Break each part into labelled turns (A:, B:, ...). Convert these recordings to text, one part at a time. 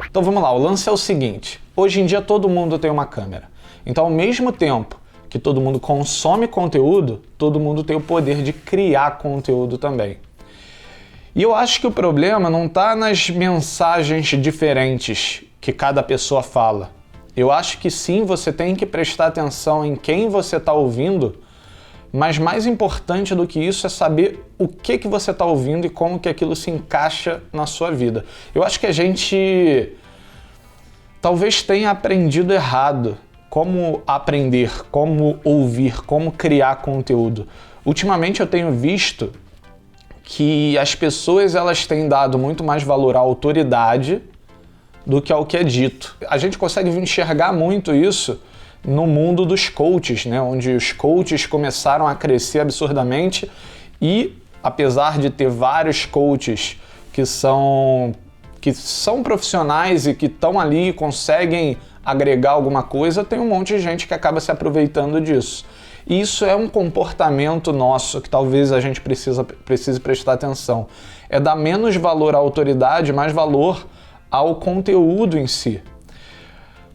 A: Então vamos lá, o lance é o seguinte, hoje em dia todo mundo tem uma câmera. Então ao mesmo tempo que todo mundo consome conteúdo, todo mundo tem o poder de criar conteúdo também. E eu acho que o problema não está nas mensagens diferentes que cada pessoa fala. Eu acho que sim, você tem que prestar atenção em quem você está ouvindo, mas mais importante do que isso é saber o que você está ouvindo e como que aquilo se encaixa na sua vida. Eu acho que a gente talvez tenha aprendido errado como aprender, como ouvir, como criar conteúdo. Ultimamente eu tenho visto que as pessoas elas têm dado muito mais valor à autoridade do que ao que é dito. A gente consegue enxergar muito isso no mundo dos coaches, né? Onde os coaches começaram a crescer absurdamente e, apesar de ter vários coaches que são profissionais e que estão ali e conseguem agregar alguma coisa, tem um monte de gente que acaba se aproveitando disso. E isso é um comportamento nosso que talvez a gente precise prestar atenção. É dar menos valor à autoridade, mais valor ao conteúdo em si.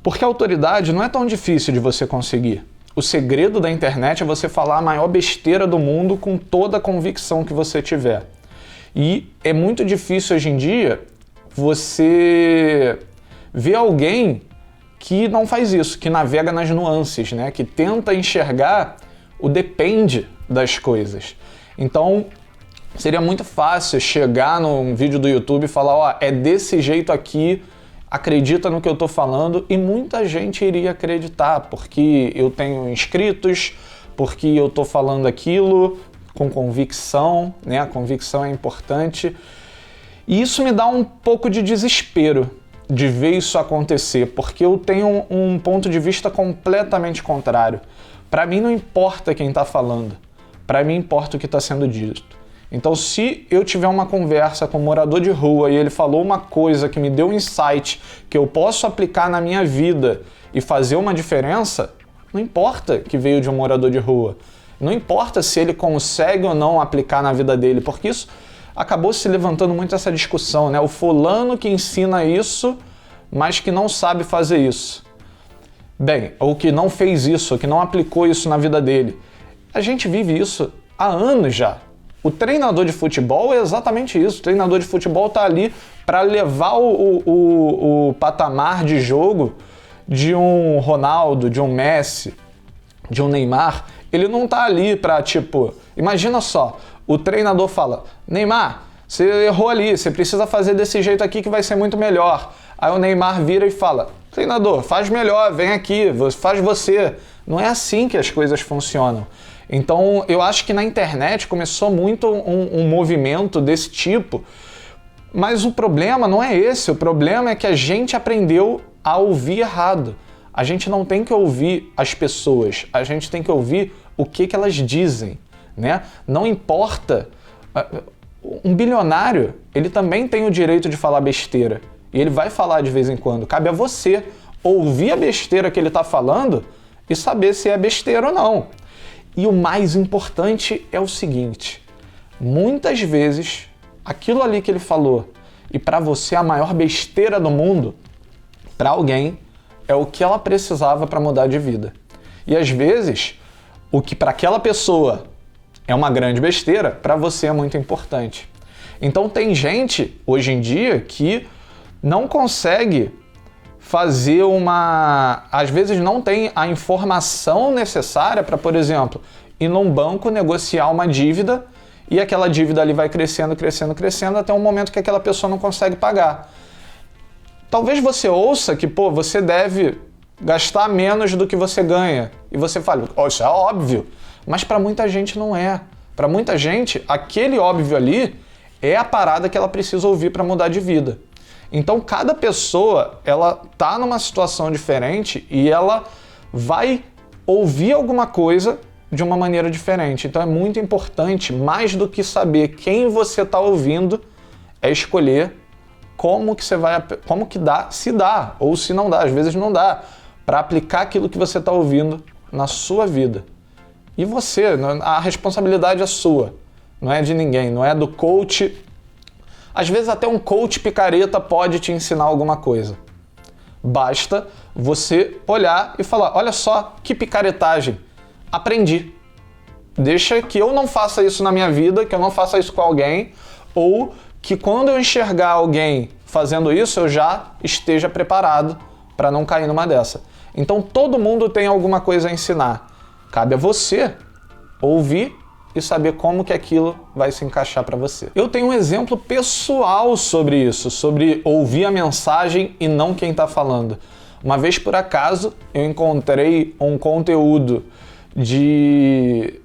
A: Porque a autoridade não é tão difícil de você conseguir. O segredo da internet é você falar a maior besteira do mundo com toda a convicção que você tiver. E é muito difícil hoje em dia você ver alguém que não faz isso, que navega nas nuances, né? Que tenta enxergar o depende das coisas. Então, seria muito fácil chegar num vídeo do YouTube e falar, ó, é desse jeito aqui, acredita no que eu tô falando, e muita gente iria acreditar, porque eu tenho inscritos, porque eu tô falando aquilo com convicção, né? A convicção é importante. E isso me dá um pouco de desespero de ver isso acontecer, porque eu tenho um ponto de vista completamente contrário. Para mim não importa quem está falando, para mim importa o que está sendo dito. Então se eu tiver uma conversa com um morador de rua e ele falou uma coisa que me deu um insight que eu posso aplicar na minha vida e fazer uma diferença, não importa que veio de um morador de rua, não importa se ele consegue ou não aplicar na vida dele, porque isso acabou se levantando muito essa discussão, né? O fulano que ensina isso, mas que não sabe fazer isso. Bem, ou que não fez isso, ou que não aplicou isso na vida dele. A gente vive isso há anos já. O treinador de futebol é exatamente isso. O treinador de futebol está ali para levar o patamar de jogo de um Ronaldo, de um Messi, de um Neymar. Ele não está ali para, imagina só, o treinador fala, Neymar, você errou ali, você precisa fazer desse jeito aqui que vai ser muito melhor. Aí o Neymar vira e fala, treinador, faz melhor, vem aqui, faz você. Não é assim que as coisas funcionam. Então eu acho que na internet começou muito um movimento desse tipo, mas o problema não é esse, o problema é que a gente aprendeu a ouvir errado. A gente não tem que ouvir as pessoas, a gente tem que ouvir o que elas dizem. Né? Não importa, um bilionário, ele também tem o direito de falar besteira, e ele vai falar de vez em quando. Cabe a você ouvir a besteira que ele está falando e saber se é besteira ou não. E o mais importante é o seguinte, muitas vezes, aquilo ali que ele falou, e para você a maior besteira do mundo, para alguém, é o que ela precisava para mudar de vida. E às vezes, o que para aquela pessoa é uma grande besteira, para você é muito importante. Então tem gente, hoje em dia, que não consegue fazer às vezes não tem a informação necessária para, por exemplo, ir num banco negociar uma dívida e aquela dívida ali vai crescendo, crescendo, crescendo até um momento que aquela pessoa não consegue pagar. Talvez você ouça que, você deve gastar menos do que você ganha. E você fala, isso é óbvio. Mas para muita gente não é. Para muita gente, aquele óbvio ali é a parada que ela precisa ouvir para mudar de vida. Então, cada pessoa, ela tá numa situação diferente e ela vai ouvir alguma coisa de uma maneira diferente. Então, é muito importante, mais do que saber quem você está ouvindo, é escolher como que dá, se dá ou se não dá. Às vezes não dá, para aplicar aquilo que você está ouvindo na sua vida. E você, a responsabilidade é sua, não é de ninguém, não é do coach. Às vezes até um coach picareta pode te ensinar alguma coisa, Basta você olhar e falar, olha só que picaretagem, aprendi. Deixa que eu não faça isso na minha vida, que eu não faça isso com alguém, ou que quando eu enxergar alguém fazendo isso, eu já esteja preparado para não cair numa dessa. Então todo mundo tem alguma coisa a ensinar. Cabe a você ouvir e saber como que aquilo vai se encaixar para você. Eu tenho um exemplo pessoal sobre isso, sobre ouvir a mensagem e não quem está falando. Uma vez, por acaso, eu encontrei um conteúdo de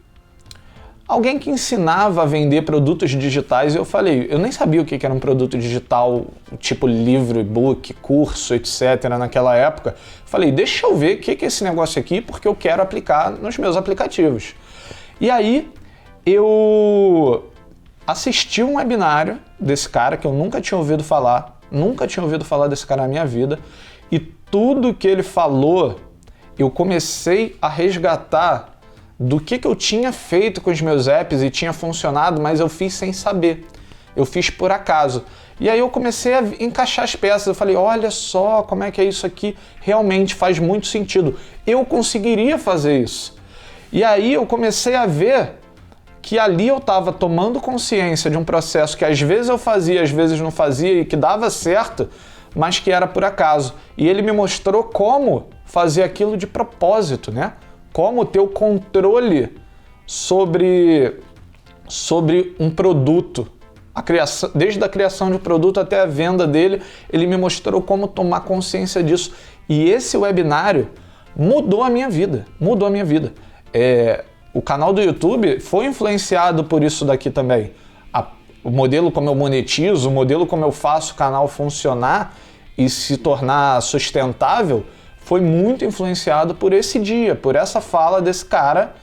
A: alguém que ensinava a vender produtos digitais e eu falei, eu nem sabia o que era um produto digital, tipo livro, e-book, curso, etc. naquela época. Falei, deixa eu ver o que é esse negócio aqui, porque eu quero aplicar nos meus aplicativos. E aí, eu assisti um webinário desse cara que eu nunca tinha ouvido falar desse cara na minha vida, e tudo que ele falou, eu comecei a resgatar do que eu tinha feito com os meus apps e tinha funcionado, mas eu fiz sem saber. Eu fiz por acaso. E aí eu comecei a encaixar as peças. Eu falei, olha só como é que é isso aqui. Realmente faz muito sentido. Eu conseguiria fazer isso. E aí eu comecei a ver que ali eu estava tomando consciência de um processo que às vezes eu fazia, às vezes não fazia e que dava certo, mas que era por acaso. E ele me mostrou como fazer aquilo de propósito, né? Como ter o controle sobre um produto. Desde a criação de um produto até a venda dele, ele me mostrou como tomar consciência disso. E esse webinário mudou a minha vida. Mudou a minha vida. O canal do YouTube foi influenciado por isso daqui também. O modelo como eu monetizo, o modelo como eu faço o canal funcionar e se tornar sustentável foi muito influenciado por esse dia, por essa fala desse cara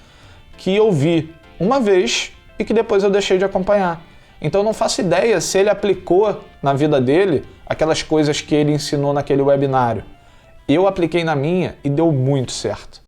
A: que eu vi uma vez e que depois eu deixei de acompanhar. Então eu não faço ideia se ele aplicou na vida dele aquelas coisas que ele ensinou naquele webinário. Eu apliquei na minha e deu muito certo.